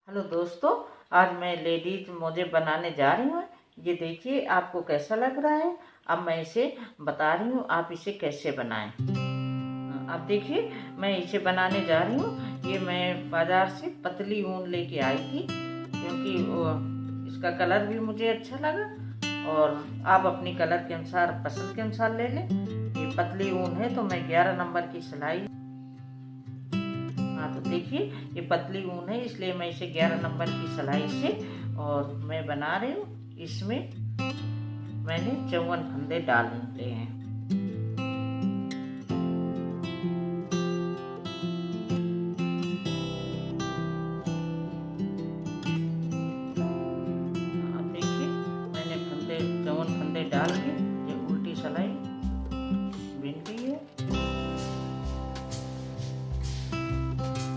Hello दोस्तों, आज मैं लेडीज मोजे बनाने जा रही हूँ। ये देखिए आपको कैसा लग रहा है। अब मैं इसे बता रही हूँ आप इसे कैसे बनाएं। अब देखिए मैं इसे बनाने जा रही हूँ। ये मैं बाज़ार से पतली ऊन लेके आई थी क्योंकि इसका कलर भी मुझे अच्छा लगा और आप अपनी कलर के अनुसार पसंद के अनुसार ले लें। ये पतली ऊन है तो मैं 11 नंबर की सिलाई। हाँ तो देखिए ये पतली ऊन है इसलिए मैं इसे 11 नंबर की सिलाई से और मैं बना रही हूँ। इसमें मैंने 54 फंदे डालते हैं। अब देखिए मैंने 54 फंदे डाल के ये उल्टी सिलाई बिन ली है।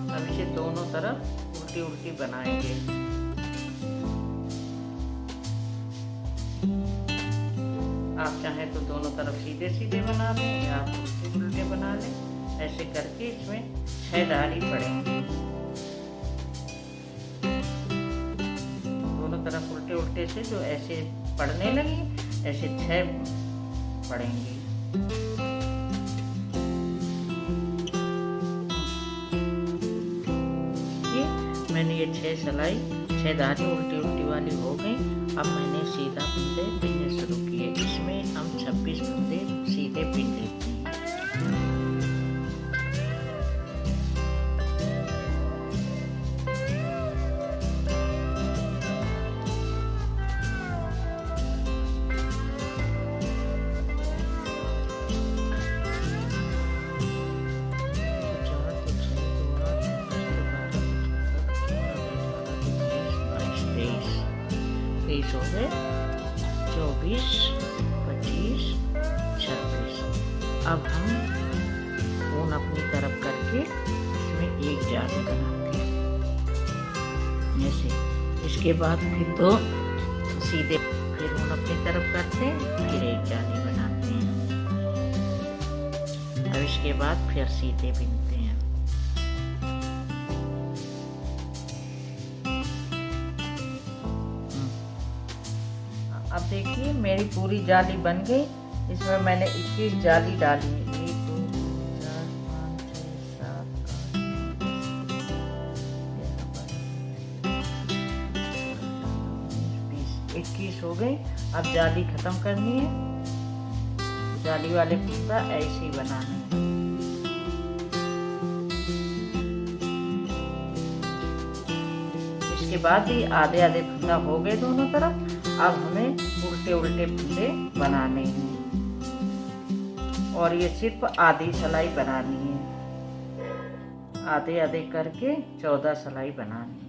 अब इसे दोनों तरफ उल्टी उल्टी बनाएंगे। आप चाहें तो दोनों तरफ सीधे सीधे बना लें या आप उल्टे उल्टे बना लें। ऐसे करके इसमें 6 धारी पड़ेंगी। दोनों तरफ उल्टे उल्टे से जो ऐसे पड़ने लगी ऐसे 6 पड़ेंगी। मैंने ये 6 सिलाई 6 धारी उल्टी उल्टी वाली हो गई। अब मैंने सीधा फंदे बिनने शुरू किए। इसमें हम 26 फंदे सीधे बिन लेते हैं। हो गए 24, 25, 26। अब हम ऊन अपनी तरफ करके इसमें एक जाली बनाते हैं ऐसे। इसके बाद फिर दो सीधे, फिर ऊन अपनी तरफ करते हैं, फिर एक जाली बनाते हैं। अब इसके बाद फिर सीधे बिनते हैं। अब देखिए मेरी पूरी जाली बन गई। इसमें मैंने 21 जाली डाली है। 1, 2, 3, 4, 5, 6, 7, 8, 21 हो गई। अब जाली खत्म करनी है। जाली वाले फंदा ऐसे ही बनाने हैं। इसके बाद ही आधे आधे फंदा हो गए दोनों तरफ। अब हमें उल्टे उल्टे फंदे बनाने हैं और ये सिर्फ आधी सिलाई बनानी है। आधे आधे करके 14 सिलाई बनानी है।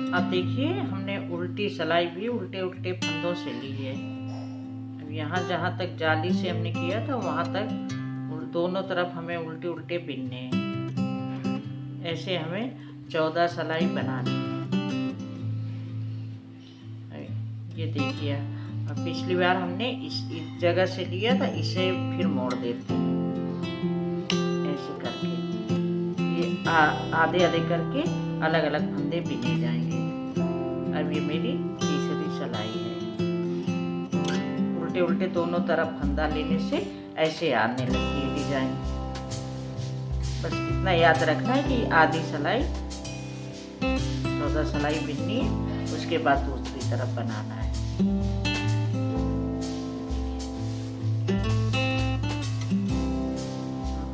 अब देखिए हमने उल्टी सिलाई भी उल्टे उल्टे फंदों से ली है। अब यहाँ जहाँ तक जाली से हमने किया था वहाँ तक दोनों तरफ हमें उल्टे उल्टे बिनने हैं। ऐसे हमें 14 सिलाई बनानी है। ये देखिए अब पिछली बार हमने इस जगह से लिया था, इसे फिर मोड़ देते हैं ऐसे करके। ये आधे आधे करके अलग अलग फंदे बिने जाएंगे। अब ये मेरी तीसरी सिलाई है। उल्टे उल्टे दोनों तरफ फंदा लेने से ऐसे आने लगती है डिजाइन। बस इतना याद रखना है कि आधी सिलाई 14 सिलाई बिननी है, उसके बाद दूसरी तरफ बनाना है।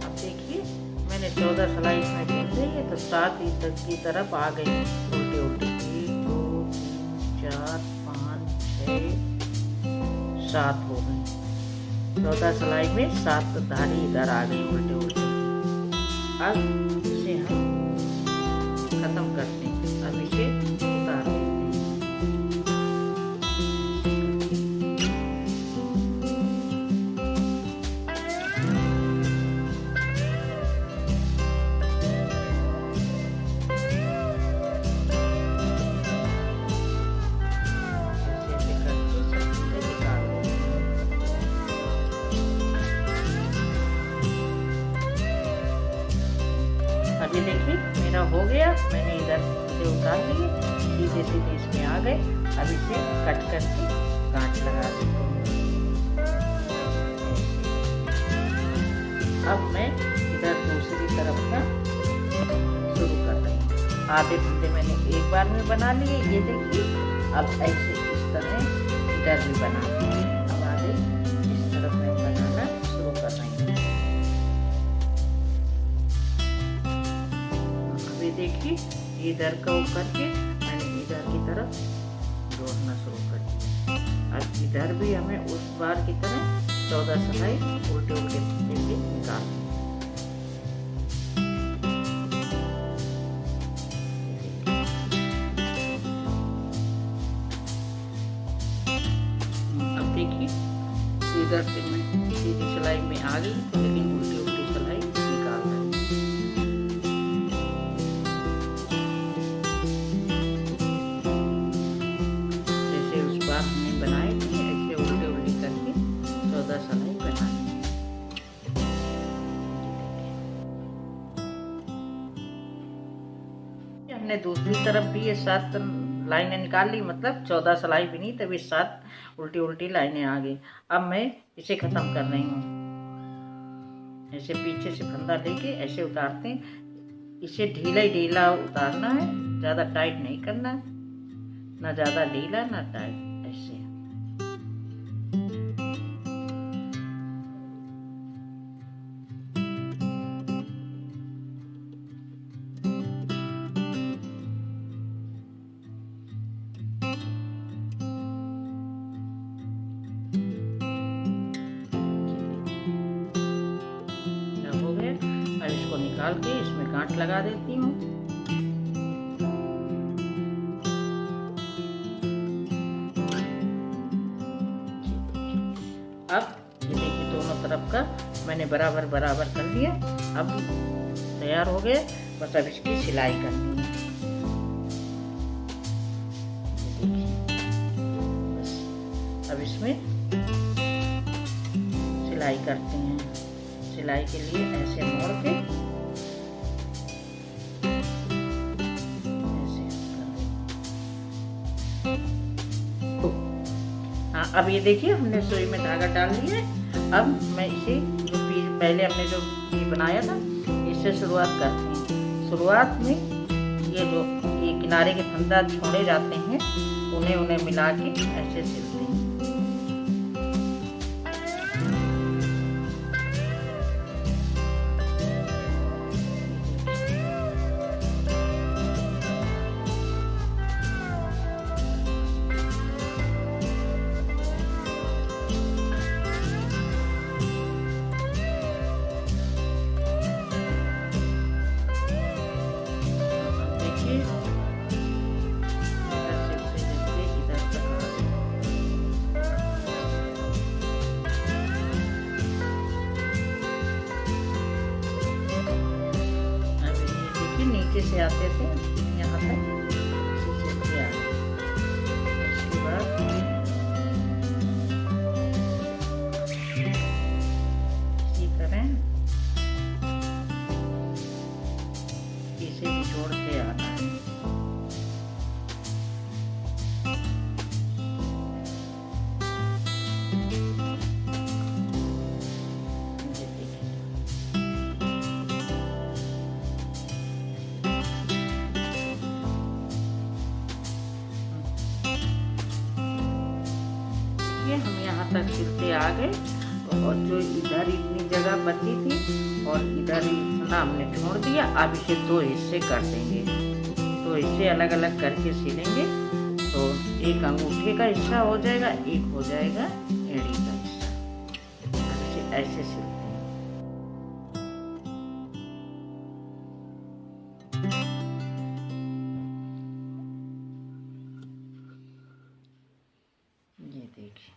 अब देखिए मैंने 14 सिलाई इसमें बिन ली है तो 7 तक की तरफ आ गई उल्टे उल्टे। 1, 2, 3, 4, 5, 6, 7 हो गई। 14 सिलाई में 7 धारी इधर आ गई उल्टे उल्टे। अब इसे हम खत्म करते हैं। अब इसे उतार देते हैं। हो गया, मैंने इधर से उतार लिए, सीधे सीधे इसमें आ गए। अब इसे कट करके गांठ लगा देते हैं। अब मैं इधर दूसरी तरफ का शुरू कर रही हूँ। आधे फंदे मैंने एक बार में बना लिए, ये देखिए। अब ऐसे इस तरह इधर भी बना दिए। अब आगे इस तरफ मैं बनाना शुरू कर रही हूँ। अभी देखिए, इधर का ऊपर के मैंने इधर की तरफ जोड़ना शुरू कर दिया। अब इधर भी हमें उस बार की तरह 14 सिलाई उल्टे उल्टे देके निकाल। अब देखिए, इधर से मैं सीधी सिलाई में आ गई, लेकिन उल्टी उल्टी सिलाई निकाल रही। जैसे उस बार हमने बनाए थे, ऐसे उल्टे उल्टी करके 14 सिलाई बनाई। हमने दूसरी तरफ भी ये 7 लाइनें निकाल ली, मतलब 14 सिलाई भी नहीं, तभी 7 उल्टी उल्टी लाइनें आ गई। अब मैं इसे खत्म कर रही हूँ। ऐसे पीछे से फंदा लेके ऐसे उतारते हैं। इसे ढीला ही ढीला उतारना है, ज़्यादा टाइट नहीं करना है, ना ज़्यादा ढीला ना टाइट। ऐसे हो गया। अब इसको निकाल के इसमें गांठ लगा देती हूँ। अब ये देखिए, दोनों तरफ का मैंने बराबर बराबर कर लिया। अब तैयार हो गए, बस अब इसकी सिलाई करनी है। बस अब इसमें सिलाई करते हैं। सिलाई के लिए ऐसे मोड़ के ऐसे हाँ। अब ये देखिए, हमने सुई में धागा डाल लिया है। अब मैं इसे जो पहले हमने जो ये बनाया था, इससे शुरुआत करते हैं। शुरुआत में ये जो ये किनारे के फंदा छोड़े जाते हैं, उन्हें मिला के ऐसे सिलते हैं। नीचे से आते थे यहाँ तक, नीचे आ गए। उसके बाद इसी तरह इसे भी जोड़ते आना है। हम यहाँ तक सिलते आ गए, और जो इधर इतनी जगह बची थी और इधर इतना हमने छोड़ दिया। अब इसे 2 हिस्से कर देंगे। 2 हिस्से अलग अलग करके सिलेंगे, तो एक अंगूठे का हिस्सा हो जाएगा, एक हो जाएगा एड़ी का हिस्सा। अब इसे ऐसे सिलते हैं। ये देखिए,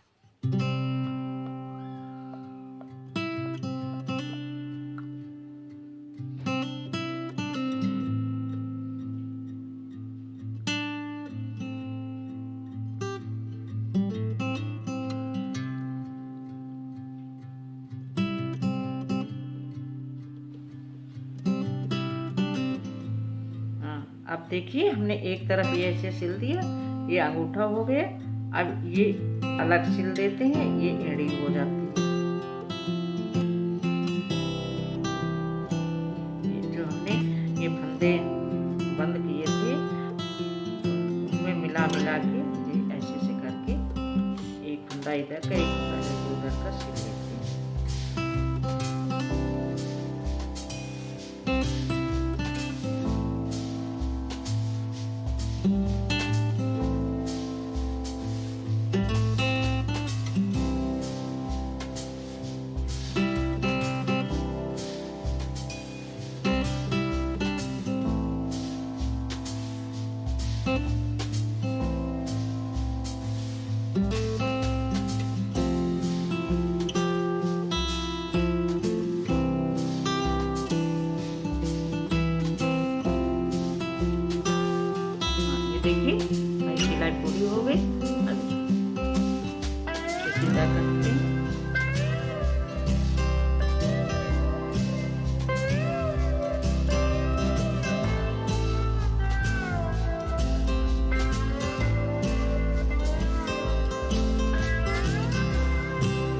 अब देखिए हमने एक तरफ ये ऐसे सिल दिया, ये अंगूठा हो गया। अब ये अलग सिल देते हैं, ये एड़ी हो जाती है। ये जो हमने ये फंदे बंद किए थे उसमें मिला के ये ऐसे से करके एक फंदा इधर का, एक फंदा उधर का सिल लेते हैं। देखिए मेरी सिलाई पूरी हो गई। सीधा करते हैं।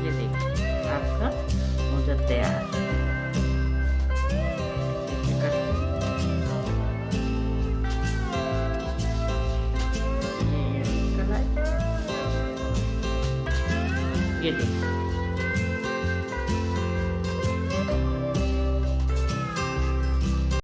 ये देखिए आपका मोजा तैयार। ये देखिए